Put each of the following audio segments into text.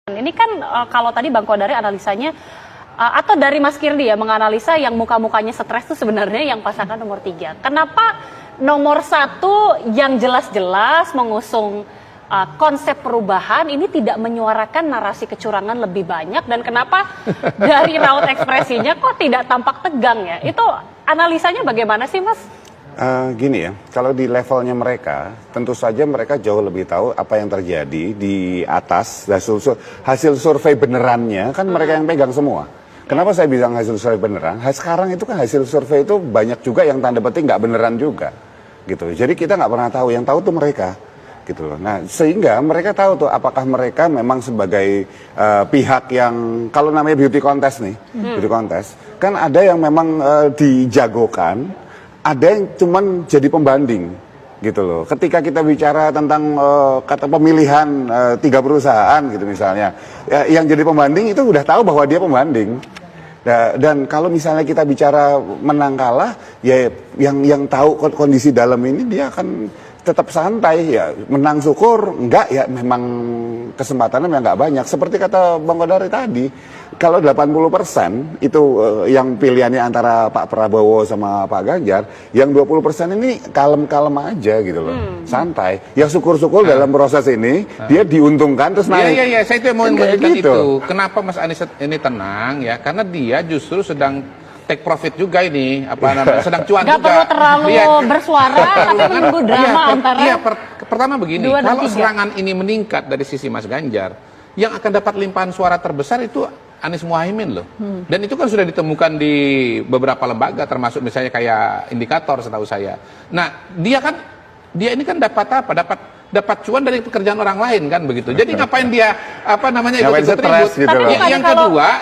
Ini kan kalau tadi Bang Kodari analisanya atau dari Mas Kirdi ya menganalisa yang muka-mukanya stres itu sebenarnya yang pasangan nomor 3. Kenapa nomor 1 yang jelas-jelas mengusung konsep perubahan ini tidak menyuarakan narasi kecurangan lebih banyak, dan kenapa dari raut ekspresinya kok tidak tampak tegang ya? Itu analisanya bagaimana sih, Mas? Gini ya, kalau di levelnya mereka, tentu saja mereka jauh lebih tahu apa yang terjadi di atas. Hasil survei benerannya kan mereka yang pegang semua. Kenapa saya bilang hasil survei beneran? Sekarang itu kan hasil survei itu banyak juga yang tanda petik nggak beneran juga, gitu. Jadi kita nggak pernah tahu, yang tahu tuh mereka, gitu loh. Nah, sehingga mereka tahu tuh apakah mereka memang sebagai pihak yang, kalau namanya beauty contest nih, beauty contest, kan ada yang memang dijagokan. Ada yang cuman jadi pembanding, gitu loh. Ketika kita bicara tentang kata pemilihan 3 perusahaan, gitu misalnya, yang jadi pembanding itu udah tahu bahwa dia pembanding. Dan kalau misalnya kita bicara menang kalah, ya yang tahu kondisi dalam ini dia akan tetap santai, ya menang syukur, enggak ya memang kesempatannya memang nggak banyak. Seperti kata Bang Kodari tadi, kalau 80% itu yang pilihannya antara Pak Prabowo sama Pak Ganjar, yang 20% ini kalem-kalem aja gitu loh, santai. Ya syukur-syukur dalam proses ini dia diuntungkan terus naik. Iya, saya itu mau menunjukkan gitu. itu. Kenapa Mas Anies ini tenang ya? Karena dia justru sedang take profit juga ini, apa namanya, sedang cuan juga. Gak perlu terlalu bersuara, tapi menunggu drama antara. Pertama begini, kalau serangan ini meningkat dari sisi Mas Ganjar, yang akan dapat limpahan suara terbesar itu Anies Muhaimin loh. Dan itu kan sudah ditemukan di beberapa lembaga, termasuk misalnya kayak Indikator setahu saya. Nah, dia ini kan dapat apa? Dapat cuan dari pekerjaan orang lain kan begitu. Jadi ngapain dia ikut ribut? Gitu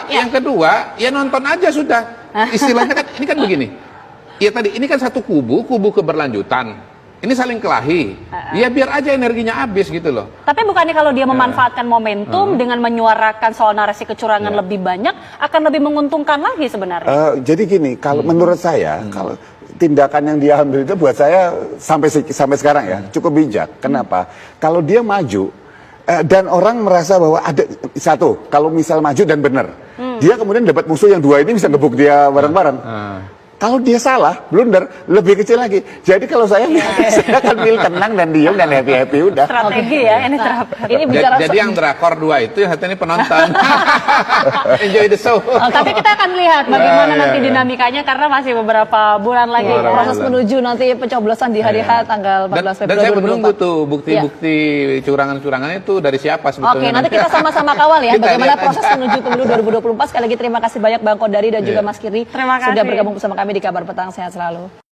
yang kedua ya nonton aja sudah. Istilahnya kan ini kan begini. Ya tadi ini kan satu kubu keberlanjutan. Ini saling kelahi. Ya biar aja energinya habis gitu loh. Tapi bukannya kalau dia memanfaatkan momentum dengan menyuarakan soal narasi kecurangan lebih banyak akan lebih menguntungkan lagi sebenarnya? Jadi gini, kalau menurut saya, kalau tindakan yang dia ambil itu buat saya sampai sekarang ya cukup bijak. Kenapa? Kalau dia maju dan orang merasa bahwa ada satu, kalau misal maju dan benar, dia kemudian dapat musuh yang 2 ini bisa gebuk dia bareng-bareng. Kalau dia salah, blunder, lebih kecil lagi. Jadi kalau saya akan pilih tenang dan diam dan happy-happy udah. Strategi ya, ini terapkan. Ini bicara jadi yang drakor 2 itu yang satu ini penonton. Enjoy the show. Tapi kita akan lihat bagaimana nanti dinamikanya, karena masih beberapa bulan lagi proses menuju nanti pencoblosan di hari H tanggal 14 Februari. Dan saya menunggu tuh bukti-bukti curangan-curangannya itu dari siapa sebetulnya. Oke, nanti kita sama-sama kawal ya bagaimana proses menuju pemilu 2024. Sekali lagi terima kasih banyak Bang Kodari dan juga Mas Kirdi sudah bergabung bersama kami di Kabar Petang. Sehat selalu.